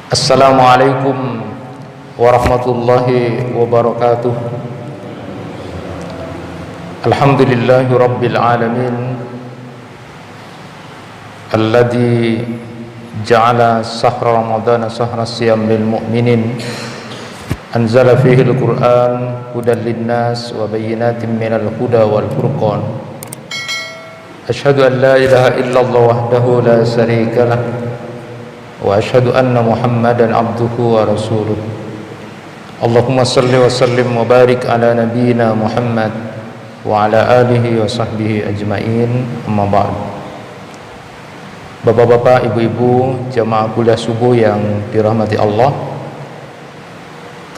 Assalamualaikum warahmatullahi wabarakatuh. Alhamdulillahi rabbil alamin alladzi ja'ala sahra ramadana sahra siyam lil mu'minin anzala fihi al-Qur'an hudan lin-nas wa bayyinatin minal huda wal furqan. Asyhadu an la ilaha illallah wahdahu la syarika lah wa asyhadu anna Muhammadan abduhu wa rasuluh. Allahumma salli wa sallim wa barik ala nabiyyina Muhammad wa ala alihi wa sahbihi ajmain. Amma ba'd. Bapak-bapak, ibu-ibu, jamaah kuliah subuh yang dirahmati Allah,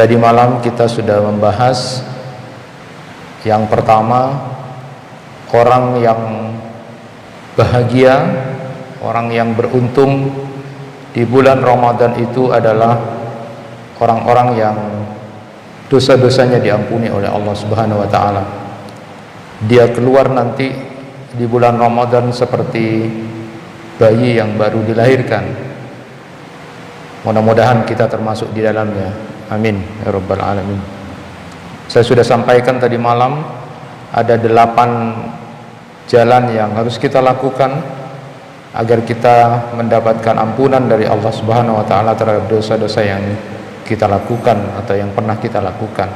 tadi malam kita sudah membahas yang pertama, orang yang bahagia, orang yang beruntung di bulan Ramadan itu adalah orang-orang yang dosa-dosanya diampuni oleh Allah Subhanahu wa taala. Dia keluar nanti di bulan Ramadan seperti bayi yang baru dilahirkan. Mudah-mudahan kita termasuk di dalamnya. Amin ya rabbal alamin. Saya sudah sampaikan tadi malam ada 8 jalan yang harus kita lakukan agar kita mendapatkan ampunan dari Allah Subhanahu wa taala terhadap dosa-dosa yang kita lakukan atau yang pernah kita lakukan.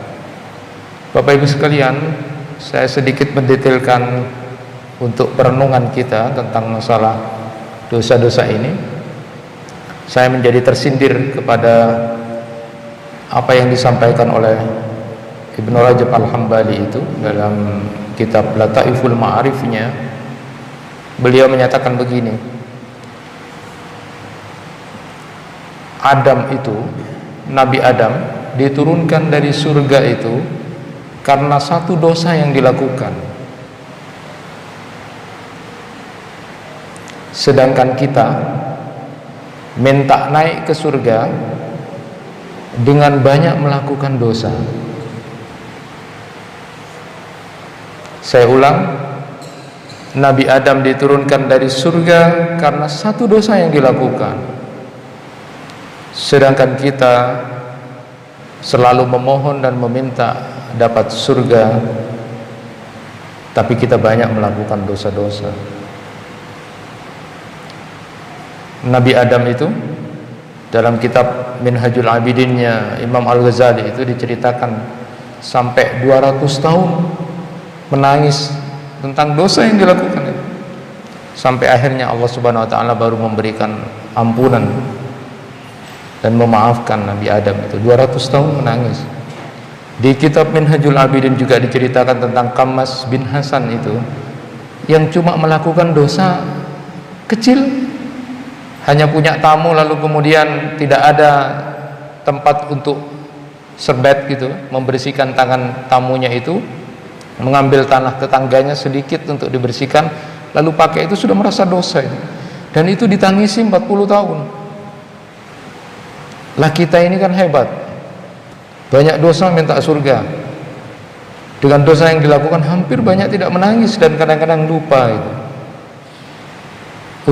Bapak Ibu sekalian, saya sedikit mendetailkan untuk perenungan kita tentang masalah dosa-dosa ini. Saya menjadi tersindir kepada apa yang disampaikan oleh Ibnu Rajab Al-Hambali itu dalam kitab Lataiful Ma'arifnya. Beliau menyatakan begini, Adam itu, Nabi Adam diturunkan dari surga itu karena satu dosa yang dilakukan. Sedangkan kita minta naik ke surga dengan banyak melakukan dosa. Saya ulang, Nabi Adam diturunkan dari surga karena satu dosa yang dilakukan. Sedangkan kita selalu memohon dan meminta dapat surga, tapi kita banyak melakukan dosa-dosa. Nabi Adam itu dalam kitab Minhajul Abidinnya Imam Al-Ghazali itu diceritakan sampai 200 tahun menangis tentang dosa yang dilakukan itu, sampai akhirnya Allah Subhanahu wa taala baru memberikan ampunan dan memaafkan Nabi Adam itu. 200 tahun menangis. Di kitab Minhajul Abidin juga diceritakan tentang Kammas bin Hasan itu yang cuma melakukan dosa kecil, hanya punya tamu lalu kemudian tidak ada tempat untuk serbet gitu, membersihkan tangan tamunya itu, mengambil tanah tetangganya sedikit untuk dibersihkan lalu pakai, itu sudah merasa dosa itu. Dan itu ditangisi 40 tahun. Lah kita ini kan hebat, banyak dosa minta surga, dengan dosa yang dilakukan hampir banyak tidak menangis dan kadang-kadang lupa itu.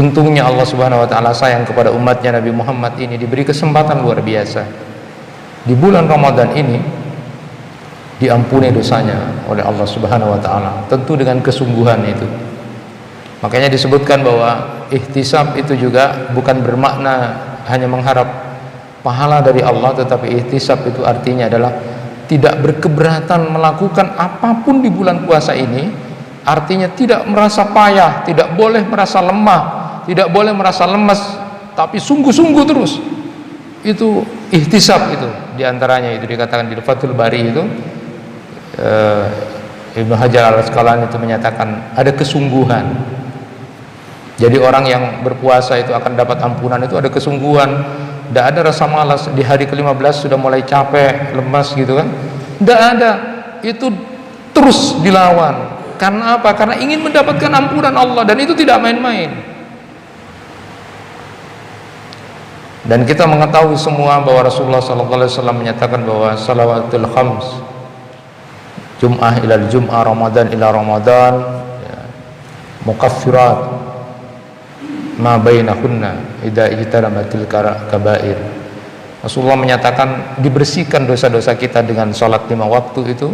Untungnya Allah Subhanahu wa taala sayang kepada umatnya Nabi Muhammad ini, diberi kesempatan luar biasa di bulan Ramadan ini diampuni dosanya oleh Allah Subhanahu wa taala, tentu dengan kesungguhan itu. Makanya disebutkan bahwa ihtisab itu juga bukan bermakna hanya mengharap pahala dari Allah, tetapi ihtisab itu artinya adalah tidak berkeberatan melakukan apapun di bulan puasa ini. Artinya tidak merasa payah, tidak boleh merasa lemah, tidak boleh merasa lemas, tapi sungguh-sungguh terus. Itu ihtisab itu diantaranya, itu dikatakan di Fathul Bari itu. Ibnu Hajar Al-Asqalani itu menyatakan ada kesungguhan. Jadi orang yang berpuasa itu akan dapat ampunan itu ada kesungguhan. Tidak ada rasa malas di hari ke-15 sudah mulai capek, lemas gitu kan. Tidak ada. Itu terus dilawan. Karena apa? Karena ingin mendapatkan ampunan Allah, dan itu tidak main-main. Dan kita mengetahui semua bahwa Rasulullah SAW menyatakan bahwa salawatul khams, Jum'ah ilal Jum'ah, Ramadan ila Ramadan, mukaffirat ma bainahunna idza ijtanabatil kabair. Rasulullah menyatakan dibersihkan dosa-dosa kita dengan sholat 5 waktu itu.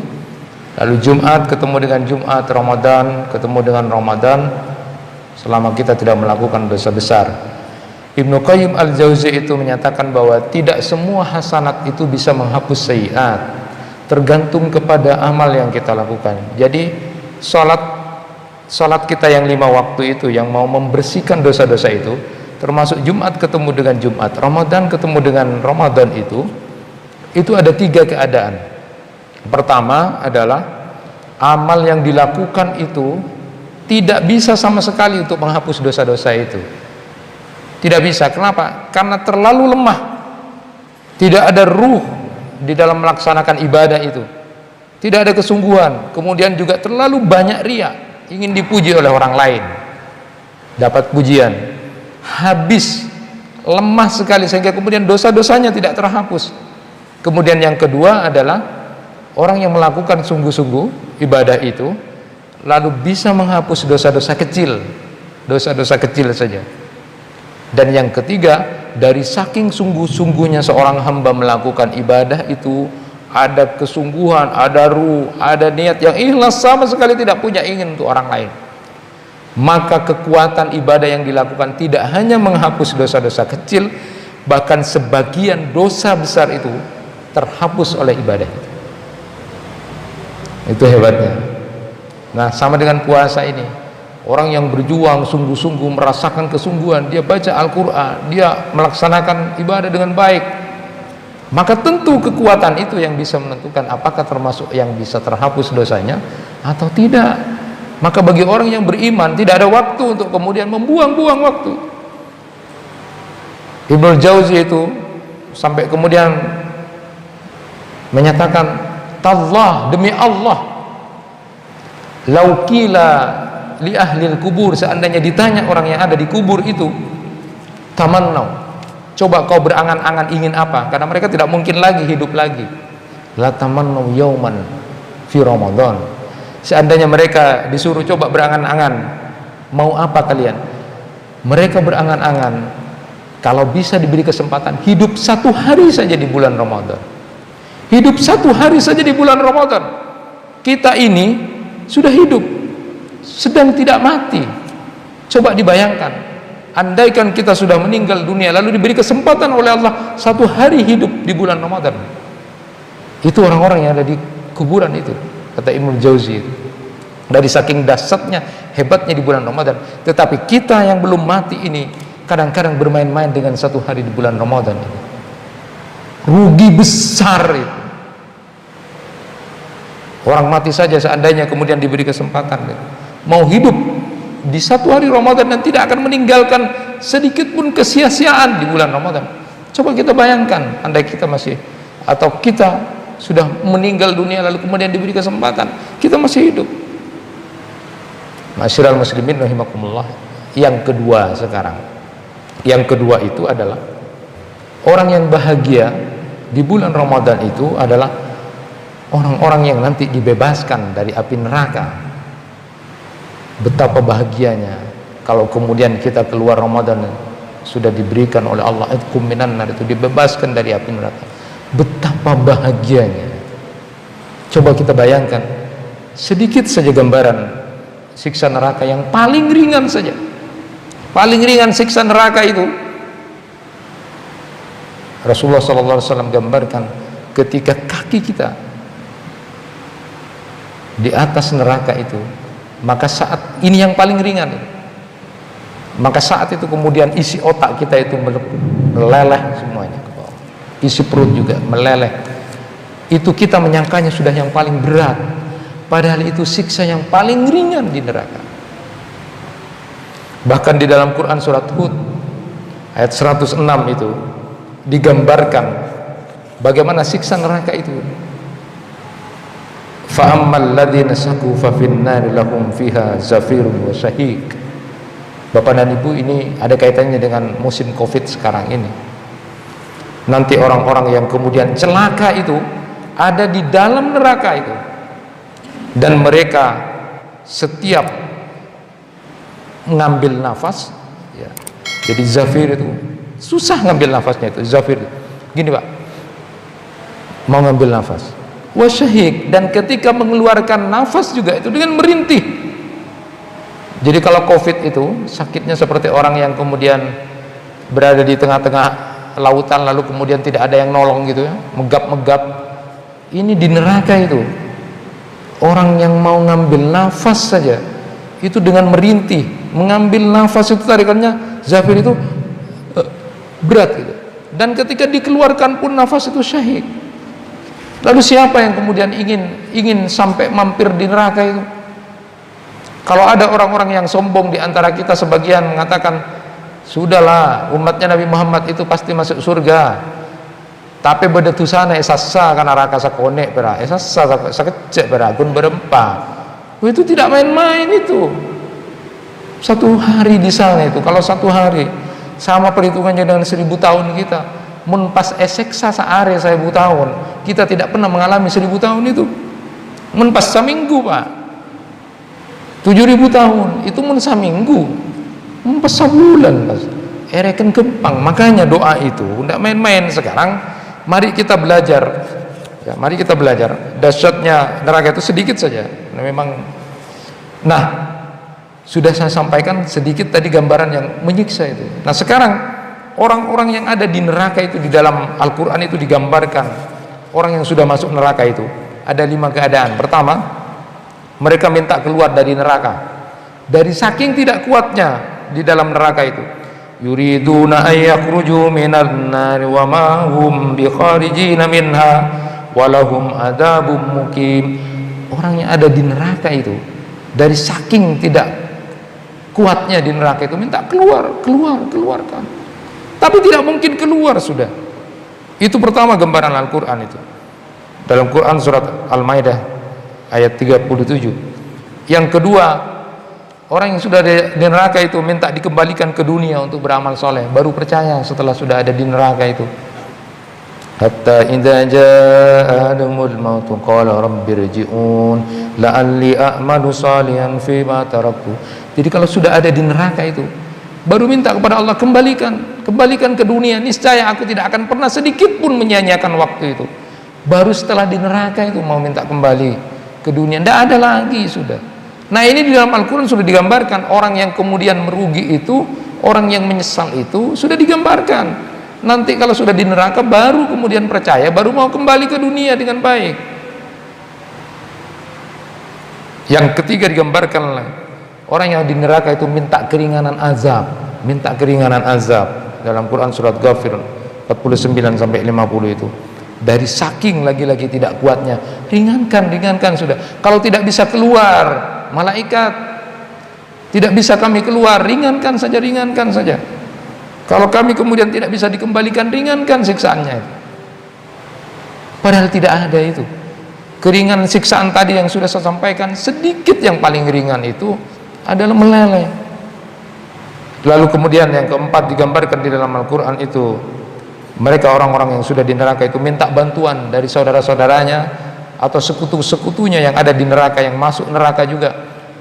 Lalu Jumat ketemu dengan Jumat, Ramadan ketemu dengan Ramadan, selama kita tidak melakukan dosa besar. Ibnu Qayyim al-Jauzi itu menyatakan bahwa tidak semua hasanat itu bisa menghapus sayiat, tergantung kepada amal yang kita lakukan. Jadi sholat kita yang 5 waktu itu yang mau membersihkan dosa-dosa itu, termasuk Jumat ketemu dengan Jumat, Ramadan ketemu dengan Ramadan, itu ada 3 keadaan. Pertama adalah amal yang dilakukan itu tidak bisa sama sekali untuk menghapus dosa-dosa itu. Tidak bisa. Kenapa? Karena terlalu lemah. Tidak ada ruh di dalam melaksanakan ibadah itu. Tidak ada kesungguhan. Kemudian juga terlalu banyak riya, ingin dipuji oleh orang lain, dapat pujian. Habis, lemah sekali sehingga kemudian dosa-dosanya tidak terhapus. Kemudian yang kedua adalah orang yang melakukan sungguh-sungguh ibadah itu lalu bisa menghapus dosa-dosa kecil, dosa-dosa kecil saja. Dan yang ketiga, dari saking sungguh-sungguhnya seorang hamba melakukan ibadah itu, ada kesungguhan, ada ruh, ada niat yang ikhlas, sama sekali tidak punya ingin untuk orang lain, maka kekuatan ibadah yang dilakukan tidak hanya menghapus dosa-dosa kecil, bahkan sebagian dosa besar itu terhapus oleh ibadah itu. Itu hebatnya. Nah, sama dengan puasa ini. Orang yang berjuang sungguh-sungguh, merasakan kesungguhan, dia baca Al-Quran, dia melaksanakan ibadah dengan baik, maka tentu kekuatan itu yang bisa menentukan apakah termasuk yang bisa terhapus dosanya atau tidak. Maka bagi orang yang beriman tidak ada waktu untuk kemudian membuang-buang waktu. Ibnu Jauzi itu sampai kemudian menyatakan, tallah, demi Allah, laukila li ahlil kubur, seandainya ditanya orang yang ada di kubur itu, tamannau, coba kau berangan-angan ingin apa, karena mereka tidak mungkin lagi hidup lagi. La tamannau yauman fi Ramadan, seandainya mereka disuruh coba berangan-angan, mau apa kalian? Mereka berangan-angan kalau bisa diberi kesempatan hidup 1 hari saja di bulan Ramadan, hidup 1 hari saja di bulan Ramadan. Kita ini sudah hidup, sedang tidak mati. Coba dibayangkan, andaikan kita sudah meninggal dunia lalu diberi kesempatan oleh Allah 1 hari hidup di bulan Ramadan. Itu orang-orang yang ada di kuburan itu, kata Ibnu Jauzi itu. Dari saking dahsyatnya, hebatnya di bulan Ramadan. Tetapi kita yang belum mati ini kadang-kadang bermain-main dengan 1 hari di bulan Ramadan ini. Rugi besar itu. Orang mati saja seandainya kemudian diberi kesempatan, mau hidup di 1 hari Ramadan dan tidak akan meninggalkan sedikit pun kesia-siaan di bulan Ramadan. Coba kita bayangkan, andai kita masih, atau kita sudah meninggal dunia lalu kemudian diberi kesempatan, kita masih hidup. Masyiral muslimin rahimakumullah. Yang kedua sekarang, yang kedua itu adalah orang yang bahagia di bulan Ramadan itu adalah orang-orang yang nanti dibebaskan dari api neraka. Betapa bahagianya kalau kemudian kita keluar Ramadan sudah diberikan oleh Allah itqum minan nar, itu dibebaskan dari api neraka. Betapa bahagianya. Coba kita bayangkan sedikit saja gambaran siksa neraka yang paling ringan saja. Paling ringan siksa neraka itu Rasulullah SAW gambarkan ketika kaki kita di atas neraka itu, maka saat ini yang paling ringan, maka saat itu kemudian isi otak kita itu meleleh semuanya ke bawah, isi perut juga meleleh. Itu kita menyangkanya sudah yang paling berat, padahal itu siksa yang paling ringan di neraka. Bahkan di dalam Quran surat Hud ayat 106 itu digambarkan bagaimana siksa neraka itu. Fa'ammal ladzina saku fa finnari lahum fiha zafirun wa syahiq. Bapak dan Ibu, ini ada kaitannya dengan musim Covid sekarang ini. Nanti orang-orang yang kemudian celaka itu ada di dalam neraka itu, dan mereka setiap ngambil nafas ya, jadi zafir itu susah ngambil nafasnya itu, zafir gini Pak, mau ngambil nafas, wasyahik, dan ketika mengeluarkan nafas juga itu dengan merintih. Jadi kalau COVID itu sakitnya seperti orang yang kemudian berada di tengah-tengah lautan lalu kemudian tidak ada yang nolong gitu ya, megap-megap. Ini di neraka itu orang yang mau ngambil nafas saja itu dengan merintih, mengambil nafas itu tarikannya zafir itu berat gitu. Dan ketika dikeluarkan pun nafas itu syahid. Lalu siapa yang kemudian ingin sampai mampir di neraka itu? Kalau ada orang-orang yang sombong di antara kita, sebagian mengatakan sudahlah umatnya Nabi Muhammad itu pasti masuk surga, tapi beda tusana esassa karena raka sakone pera esassa sakecek pera gun berempah. Itu tidak main-main itu. Satu hari di sana itu, kalau satu hari sama perhitungannya dengan 1000 tahun kita, mun pas eseksa saare 1000 tahun, kita tidak pernah mengalami 1000 tahun itu. Mun pas saminggu Pak, 7000 tahun itu mun saminggu, mun pas sabulan pas ereken kempang. Makanya doa itu tidak main-main. Sekarang mari kita belajar ya, mari kita belajar dahsyatnya neraka itu sedikit saja. Nah sudah saya sampaikan sedikit tadi gambaran yang menyiksa itu. Nah sekarang orang-orang yang ada di neraka itu, di dalam Al-Quran itu digambarkan orang yang sudah masuk neraka itu ada 5 keadaan. Pertama, mereka minta keluar dari neraka dari saking tidak kuatnya di dalam neraka itu. Yuriduna ayyakhruju minan nari wa ma hum bikharijina minha walahum adzabum muqim. Orang yang ada di neraka itu dari saking tidak kuatnya di neraka itu minta keluarkan, tapi tidak mungkin keluar sudah. Itu pertama gambaran Al-Quran itu dalam Quran surat Al-Maidah ayat 37. Yang kedua, orang yang sudah di neraka itu minta dikembalikan ke dunia untuk beramal soleh, baru percaya setelah sudah ada di neraka itu. Hatta idza jaa adamul maut qala rabbirji'un la'alli a'malu salihan fima taraktu. Jadi kalau sudah ada di neraka itu baru minta kepada Allah, kembalikan ke dunia, niscaya aku tidak akan pernah sedikit pun menyia-nyiakan waktu itu. Baru setelah di neraka itu mau minta kembali ke dunia, tidak ada lagi sudah. Nah ini di dalam Al-Quran sudah digambarkan orang yang kemudian merugi itu, orang yang menyesal itu sudah digambarkan. Nanti kalau sudah di neraka baru kemudian percaya, baru mau kembali ke dunia dengan baik. Yang ketiga digambarkan orang yang di neraka itu minta keringanan azab, dalam Quran surat Ghafir 49 sampai 50 itu. Dari saking lagi-lagi tidak kuatnya, ringankan sudah. Kalau tidak bisa keluar, malaikat tidak bisa kami keluar, ringankan saja. Kalau kami kemudian tidak bisa dikembalikan, ringankan siksaannya itu. Padahal tidak ada itu. Keringan siksaan tadi yang sudah saya sampaikan, sedikit yang paling ringan itu adalah meleleh. Lalu kemudian yang keempat digambarkan di dalam Al-Quran itu, mereka orang-orang yang sudah di neraka itu minta bantuan dari saudara-saudaranya atau sekutu-sekutunya yang ada di neraka, yang masuk neraka juga.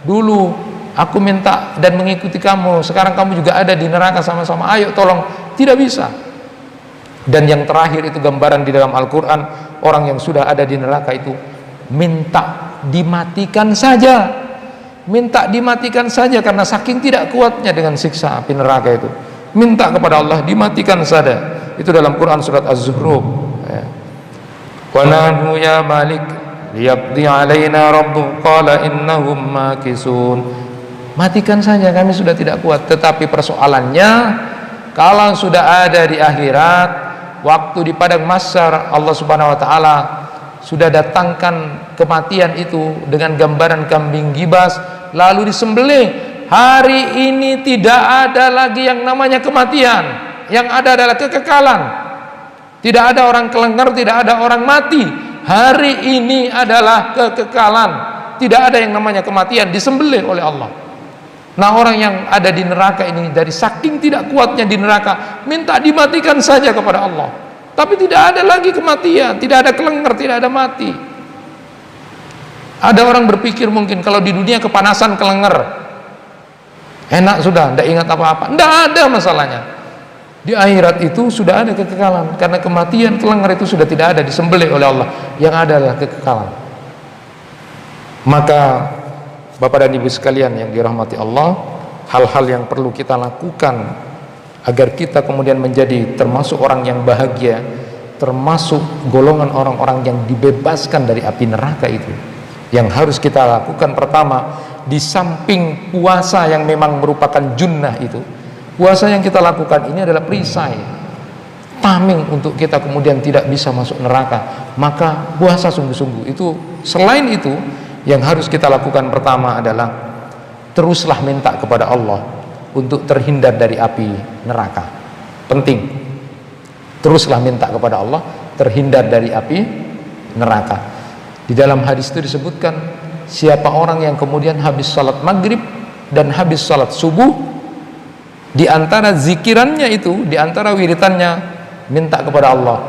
Dulu aku minta dan mengikuti kamu, sekarang kamu juga ada di neraka sama-sama, ayo tolong. Tidak bisa. Dan yang terakhir itu gambaran di dalam Al-Quran, orang yang sudah ada di neraka itu minta dimatikan saja, karena saking tidak kuatnya dengan siksa api neraka itu, minta kepada Allah dimatikan saja. Itu dalam Quran surat Az-Zukhruf ya. Wa nahnu ya malik liyaqdi alaina rabbuk qala innahum makisun. Matikan saja, kami sudah tidak kuat. Tetapi persoalannya kalau sudah ada di akhirat, waktu di padang mahsyar, Allah Subhanahu wa taala sudah datangkan kematian itu dengan gambaran kambing gibas lalu disembelih. Hari ini tidak ada lagi yang namanya kematian, yang ada adalah kekekalan. Tidak ada orang kelengger, tidak ada orang mati. Hari ini adalah kekekalan, tidak ada yang namanya kematian, disembelih oleh Allah. Nah orang yang ada di neraka ini dari saking tidak kuatnya di neraka minta dimatikan saja kepada Allah, tapi tidak ada lagi kematian, tidak ada kelengger, tidak ada mati. Ada orang berpikir mungkin kalau di dunia kepanasan kelengger enak sudah, tidak ingat apa-apa. Tidak ada masalahnya. Di akhirat itu sudah ada kekekalan, karena kematian kelanggar itu sudah tidak ada, disembelih oleh Allah. Yang ada adalah kekekalan. Maka Bapak dan Ibu sekalian yang dirahmati Allah, hal-hal yang perlu kita lakukan agar kita kemudian menjadi termasuk orang yang bahagia, termasuk golongan orang-orang yang dibebaskan dari api neraka itu. Yang harus kita lakukan pertama, di samping puasa yang memang merupakan junnah itu, puasa yang kita lakukan ini adalah perisai, tameng untuk kita kemudian tidak bisa masuk neraka. Maka puasa sungguh-sungguh itu. Selain itu, yang harus kita lakukan pertama adalah teruslah minta kepada Allah untuk terhindar dari api neraka. Penting. Teruslah minta kepada Allah terhindar dari api neraka. Di dalam hadis itu disebutkan, siapa orang yang kemudian habis salat maghrib dan habis salat subuh, di antara zikirannya itu, di antara wiritannya, minta kepada Allah,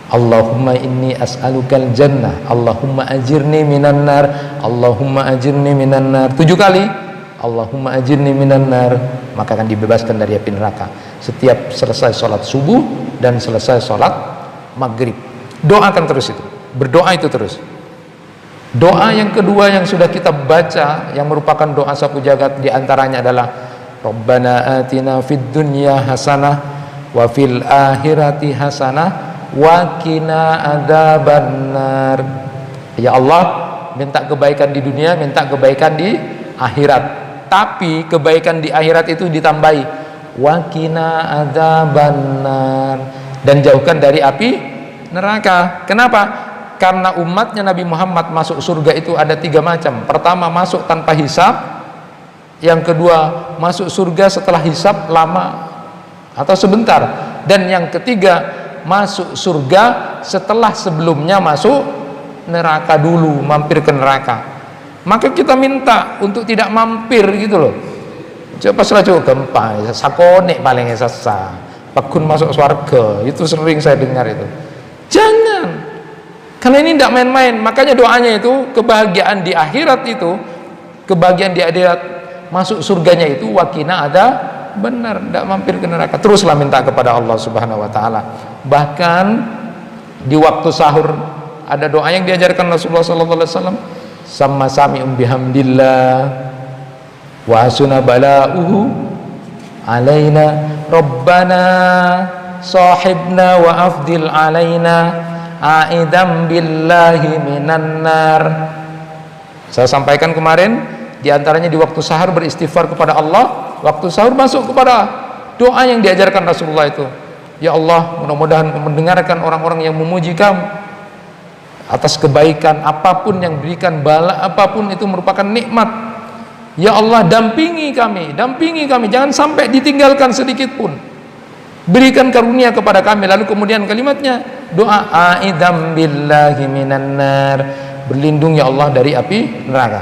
Allahumma inni as'alukal jannah, Allahumma ajirni minan nar, Allahumma ajirni minan nar. 7 kali Allahumma ajirni minan nar, maka akan dibebaskan dari api neraka. Setiap selesai sholat subuh dan selesai sholat maghrib, doakan terus itu, berdoa itu terus. Doa yang kedua yang sudah kita baca, yang merupakan doa sapu jagat, di antaranya adalah Rabbana atina fid dunya hasanah wa fil akhirati hasanah wa qina adzabannar. Ya Allah, minta kebaikan di dunia, minta kebaikan di akhirat. Tapi kebaikan di akhirat itu ditambahi wa qina adzabannar, dan jauhkan dari api neraka. Kenapa? Karena umatnya Nabi Muhammad masuk surga itu ada 3 macam. Pertama, masuk tanpa hisab. Yang kedua, masuk surga setelah hisab lama atau sebentar. Dan yang ketiga, masuk surga setelah sebelumnya masuk neraka dulu, mampir ke neraka. Maka kita minta untuk tidak mampir gitu loh. Coba salah coba gampang, sakone paling sasa, pakun masuk surga, itu sering saya dengar itu. Jangan, karena ini tidak main-main. Makanya doanya itu, kebahagiaan di akhirat itu, kebahagiaan di akhirat, masuk surganya itu wakina ada benar, tidak mampir ke neraka. Teruslah minta kepada Allah Subhanahu wa taala. Bahkan di waktu sahur ada doa yang diajarkan Rasulullah sallallahu alaihi wasallam, sama sami'um bihamdillah wa hasuna bala'uhu alaina rabbana sahibna wa afdil alaina a'idam billahi minan nar. Saya sampaikan kemarin, di antaranya di waktu sahur beristighfar kepada Allah. Waktu sahur masuk kepada doa yang diajarkan Rasulullah itu. Ya Allah, mudah-mudahan mendengarkan orang-orang yang memuji kamu atas kebaikan apapun yang berikan, bala apapun itu merupakan nikmat. Ya Allah, dampingi kami, jangan sampai ditinggalkan sedikit pun. Berikan karunia kepada kami. Lalu kemudian kalimatnya doa a'idam billahi minan nar, berlindung ya Allah dari api neraka.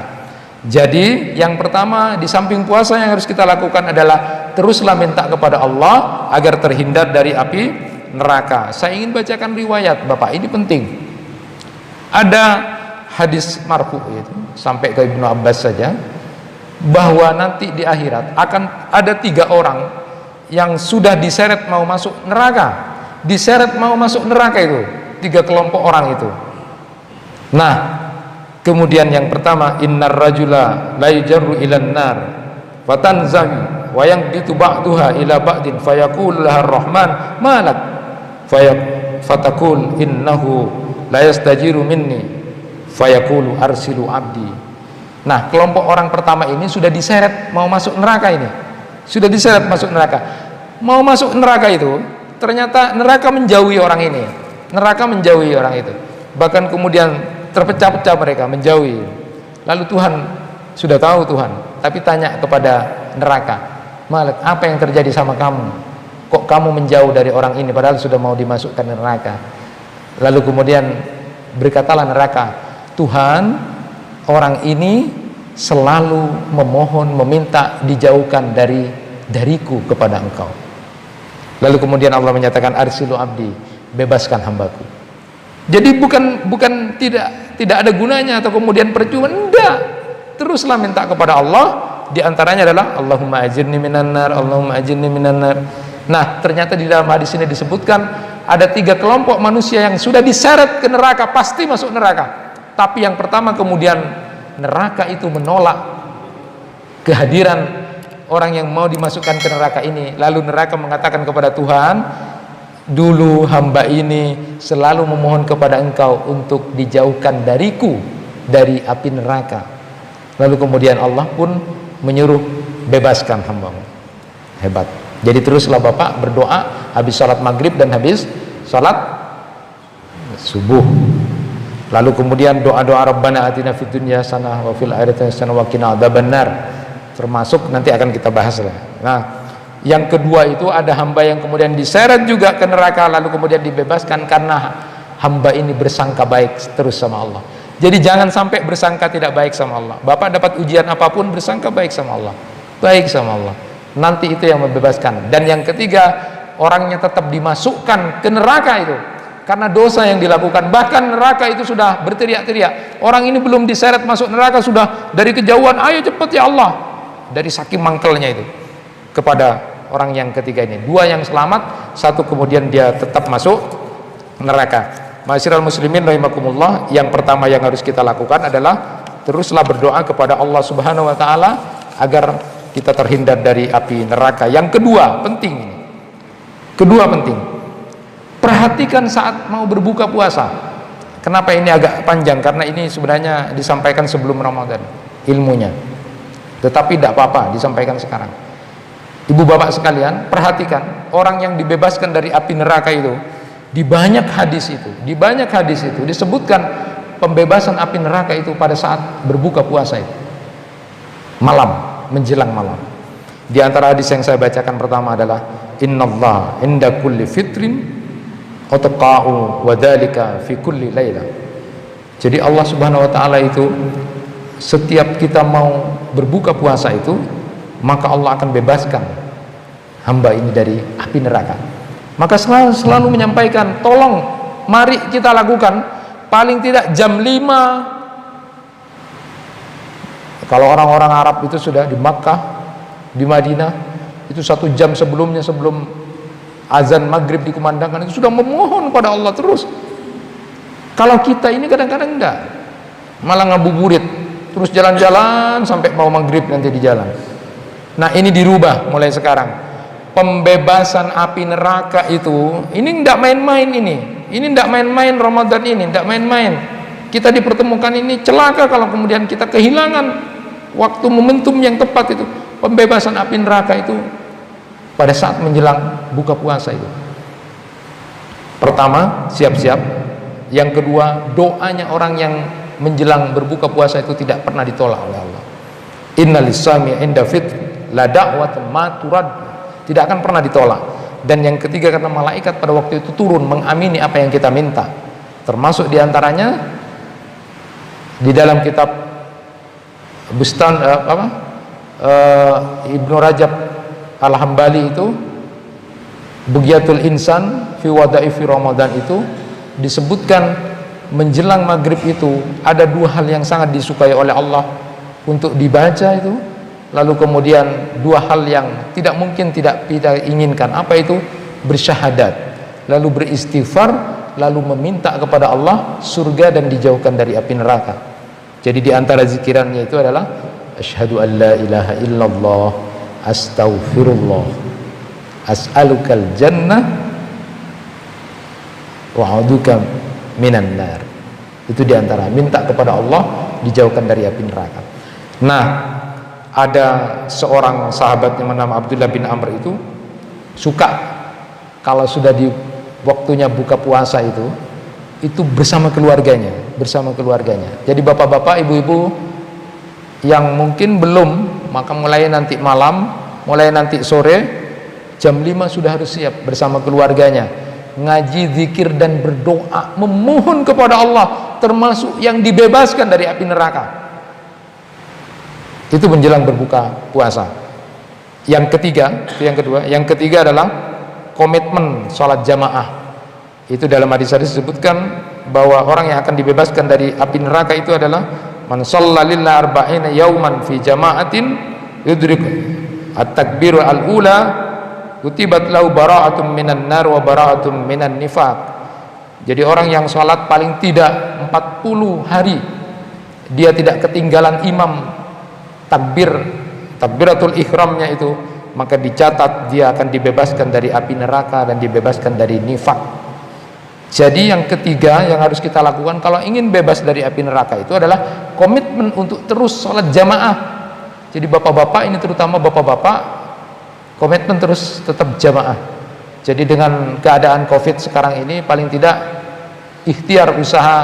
Jadi yang pertama, di samping puasa yang harus kita lakukan adalah teruslah minta kepada Allah agar terhindar dari api neraka. Saya ingin bacakan riwayat Bapak, ini penting. Ada hadis marfu itu sampai ke Ibnu Abbas saja, bahwa nanti di akhirat akan ada 3 orang yang sudah diseret mau masuk neraka. Diseret mau masuk neraka itu 3 kelompok orang itu. Nah, kemudian yang pertama, innar rajula la yujarru ilan nar fatanzawi wa yanbitu ba'daha ila ba'din fayaqul lahar rahman malak fatakul innahu la yastajiru minni fayaqulu arsilu abdi. Nah, kelompok orang pertama ini sudah diseret mau masuk neraka ini. Sudah diseret masuk neraka. Mau masuk neraka itu, ternyata neraka menjauhi orang ini. Neraka menjauhi orang itu. Bahkan kemudian terpecah-pecah mereka, menjauhi. Lalu Tuhan sudah tahu Tuhan, tapi tanya kepada neraka, Malik, apa yang terjadi sama kamu? Kok kamu menjauh dari orang ini padahal sudah mau dimasukkan neraka? Lalu kemudian berkatalah neraka, Tuhan, orang ini selalu memohon, meminta dijauhkan dariku kepada engkau. Lalu kemudian Allah menyatakan arsilu abdi, bebaskan hambaku. Jadi bukan tidak ada gunanya atau kemudian percuma, enggak. Teruslah minta kepada Allah. Di antaranya adalah Allahumma ajirni minan nar, Allahumma ajirni minan nar. Nah, ternyata di dalam hadis ini disebutkan ada 3 kelompok manusia yang sudah diseret ke neraka, pasti masuk neraka. Tapi yang pertama, kemudian neraka itu menolak kehadiran orang yang mau dimasukkan ke neraka ini. Lalu neraka mengatakan kepada Tuhan, dulu hamba ini selalu memohon kepada engkau untuk dijauhkan dariku, dari api neraka. Lalu kemudian Allah pun menyuruh, bebaskan hambamu. Hebat. Jadi teruslah Bapak berdoa habis sholat maghrib dan habis sholat subuh. Lalu kemudian doa-doa Rabbana atina fid dunya hasanah wa fil akhirati hasanah wa qina adzabannar, termasuk nanti akan kita bahas lah. Nah, yang kedua itu ada hamba yang kemudian diseret juga ke neraka, lalu kemudian dibebaskan karena hamba ini bersangka baik terus sama Allah. Jadi jangan sampai bersangka tidak baik sama Allah. Bapak dapat ujian apapun, bersangka baik sama Allah, baik sama Allah, nanti itu yang membebaskan. Dan yang ketiga, orangnya tetap dimasukkan ke neraka itu karena dosa yang dilakukan. Bahkan neraka itu sudah berteriak-teriak, orang ini belum diseret masuk neraka sudah dari kejauhan, ayo cepat ya Allah, dari saking mangkelnya itu kepada orang yang ketiga ini. 2 yang selamat, 1 kemudian dia tetap masuk neraka. Ma'asyiral muslimin rahimakumullah, yang pertama yang harus kita lakukan adalah teruslah berdoa kepada Allah Subhanahu wa taala agar kita terhindar dari api neraka. Yang kedua penting, perhatikan saat mau berbuka puasa. Kenapa ini agak panjang? Karena ini sebenarnya disampaikan sebelum Ramadan ilmunya, tetapi tidak apa-apa disampaikan sekarang. Ibu bapak sekalian, perhatikan orang yang dibebaskan dari api neraka itu, di banyak hadis itu disebutkan pembebasan api neraka itu pada saat berbuka puasa itu, malam, menjelang malam. Di antara hadis yang saya bacakan pertama adalah innallaha inda kulli fitrin utqa'u wa dzalika fi kulli laila. Jadi Allah Subhanahu wa taala itu setiap kita mau berbuka puasa itu, maka Allah akan bebaskan hamba ini dari api neraka. Maka selalu menyampaikan, tolong mari kita lakukan paling tidak jam 5. Kalau orang-orang Arab itu sudah di Makkah, di Madinah, itu 1 jam sebelumnya, sebelum azan maghrib dikumandangkan, itu sudah memohon pada Allah terus. Kalau kita ini kadang-kadang enggak, malah ngabuburit, terus jalan-jalan sampai mau maghrib nanti di jalan. Nah, ini dirubah mulai sekarang. Pembebasan api neraka itu, ini enggak main-main, ini enggak main-main. Ramadan ini enggak main-main. Kita dipertemukan ini celaka kalau kemudian kita kehilangan waktu momentum yang tepat itu. Pembebasan api neraka itu pada saat menjelang buka puasa itu. Pertama, siap-siap. Yang kedua, doanya orang yang menjelang berbuka puasa itu tidak pernah ditolak oleh Allah. Innalis-sami inda fitr la da'watun ma turad, tidak akan pernah ditolak. Dan yang ketiga, karena malaikat pada waktu itu turun mengamini apa yang kita minta. Termasuk diantaranya di dalam kitab Bustan Ibnu Rajab Al-Hambali itu, Bughyatul Insan fi Wadaifi Ramadan, itu disebutkan menjelang maghrib itu ada 2 hal yang sangat disukai oleh Allah untuk dibaca itu. Lalu kemudian 2 hal yang tidak mungkin tidak kita inginkan. Apa itu? Bersyahadat, lalu beristighfar, lalu meminta kepada Allah surga dan dijauhkan dari api neraka. Jadi di antara zikirannya itu adalah asyhadu an la ilaha illallah, astaghfirullah, as'alukal jannah wa'uduka minan nar. Itu di antara minta kepada Allah dijauhkan dari api neraka. Nah, ada seorang sahabat yang bernama Abdullah bin Amr itu suka kalau sudah di waktunya buka puasa itu bersama keluarganya. Jadi bapak-bapak, ibu-ibu yang mungkin belum, maka mulai nanti malam, mulai nanti sore jam 5 sudah harus siap bersama keluarganya, ngaji, zikir dan berdoa, memohon kepada Allah, termasuk yang dibebaskan dari api neraka. Itu menjelang berbuka puasa. Yang ketiga, itu yang kedua. Yang ketiga adalah komitmen sholat jamaah. Itu dalam hadis-hadis disebutkan bahwa orang yang akan dibebaskan dari api neraka itu adalah man shalla lillahi arba'ina yauman fi jama'atin yudrik at-takbir al-ula kutibat lahu bara'atun minan nar wa bara'atun minan nifaq. Jadi orang yang sholat paling tidak 40 hari dia tidak ketinggalan imam takbiratul ihramnya itu, maka dicatat dia akan dibebaskan dari api neraka dan dibebaskan dari nifak. Jadi yang ketiga yang harus kita lakukan kalau ingin bebas dari api neraka itu adalah komitmen untuk terus sholat jamaah. Jadi bapak-bapak ini, terutama bapak-bapak, komitmen terus tetap jamaah. Jadi dengan keadaan COVID sekarang ini, paling tidak ikhtiar usaha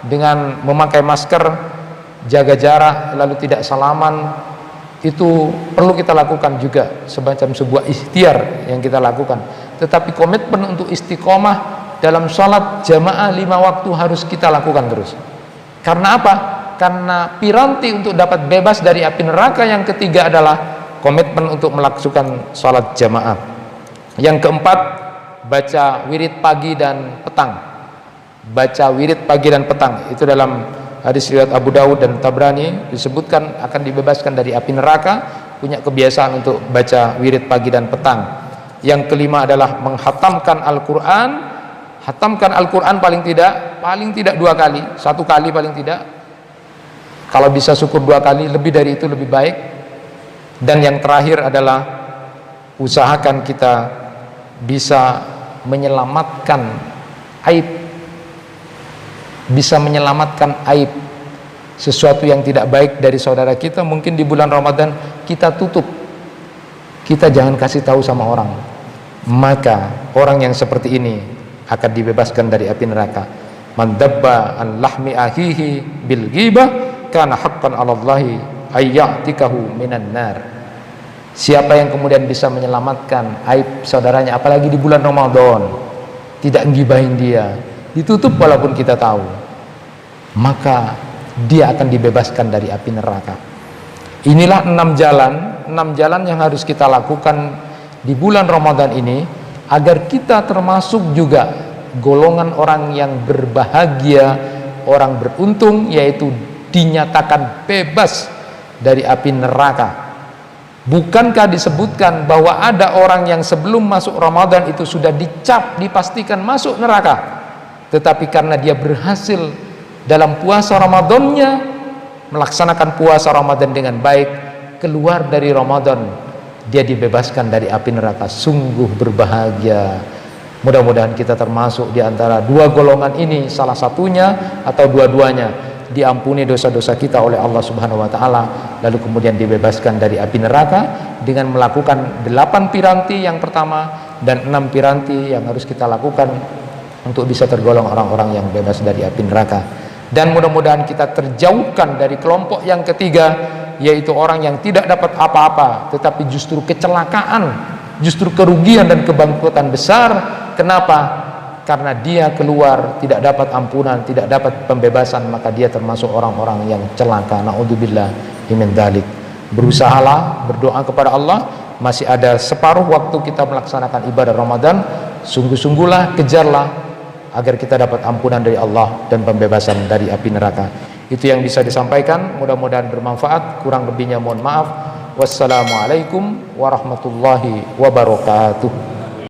dengan memakai masker, jaga jarak, lalu tidak salaman, itu perlu kita lakukan juga, semacam sebuah ikhtiar yang kita lakukan. Tetapi komitmen untuk istiqomah dalam sholat jamaah 5 waktu harus kita lakukan terus. Karena apa? Karena piranti untuk dapat bebas dari api neraka yang ketiga adalah komitmen untuk melakukan sholat jamaah. Yang keempat, baca wirid pagi dan petang. Baca wirid pagi dan petang itu dalam hadis riwayat Abu Dawud dan Tabrani disebutkan akan dibebaskan dari api neraka. Punya kebiasaan untuk baca wirid pagi dan petang. Yang kelima adalah menghatamkan Al-Quran. Hatamkan Al-Quran paling tidak 2 kali, 1 kali paling tidak. Kalau bisa syukur 2 kali, lebih dari itu lebih baik. Dan yang terakhir adalah usahakan kita bisa menyelamatkan aib, sesuatu yang tidak baik dari saudara kita. Mungkin di bulan Ramadan kita tutup, kita jangan kasih tahu sama orang, maka orang yang seperti ini akan dibebaskan dari api neraka. Man dabba an lahmi akhihi bil ghibah kana haqqan 'alallahi ayyatikahu minan nar. Siapa yang kemudian bisa menyelamatkan aib saudaranya, apalagi di bulan Ramadan, tidak ngibahin dia, ditutup walaupun kita tahu, maka dia akan dibebaskan dari api neraka. Inilah 6 jalan yang harus kita lakukan di bulan Ramadan ini agar kita termasuk juga golongan orang yang berbahagia, orang beruntung, yaitu dinyatakan bebas dari api neraka. Bukankah disebutkan bahwa ada orang yang sebelum masuk Ramadan itu sudah dicap, dipastikan masuk neraka, tetapi karena dia berhasil dalam puasa Ramadannya, melaksanakan puasa Ramadan dengan baik, keluar dari Ramadan dia dibebaskan dari api neraka. Sungguh berbahagia. Mudah-mudahan kita termasuk di antara 2 golongan ini, salah satunya atau dua-duanya. Diampuni dosa-dosa kita oleh Allah Subhanahu wa taala, lalu kemudian dibebaskan dari api neraka dengan melakukan 8 piranti yang pertama dan 6 piranti yang harus kita lakukan untuk bisa tergolong orang-orang yang bebas dari api neraka. Dan mudah-mudahan kita terjauhkan dari kelompok yang ketiga, yaitu orang yang tidak dapat apa-apa tetapi justru kecelakaan, justru kerugian dan kebangkrutan besar. Kenapa? Karena dia keluar tidak dapat ampunan, tidak dapat pembebasan, maka dia termasuk orang-orang yang celaka. Na'udzubillah min dzalik. Berusahalah, berdoa kepada Allah, masih ada separuh waktu kita melaksanakan ibadah Ramadan. Sungguh-sungguhlah, kejarlah agar kita dapat ampunan dari Allah dan pembebasan dari api neraka. Itu yang bisa disampaikan, mudah-mudahan bermanfaat. Kurang lebihnya mohon maaf. Wassalamualaikum warahmatullahi wabarakatuh.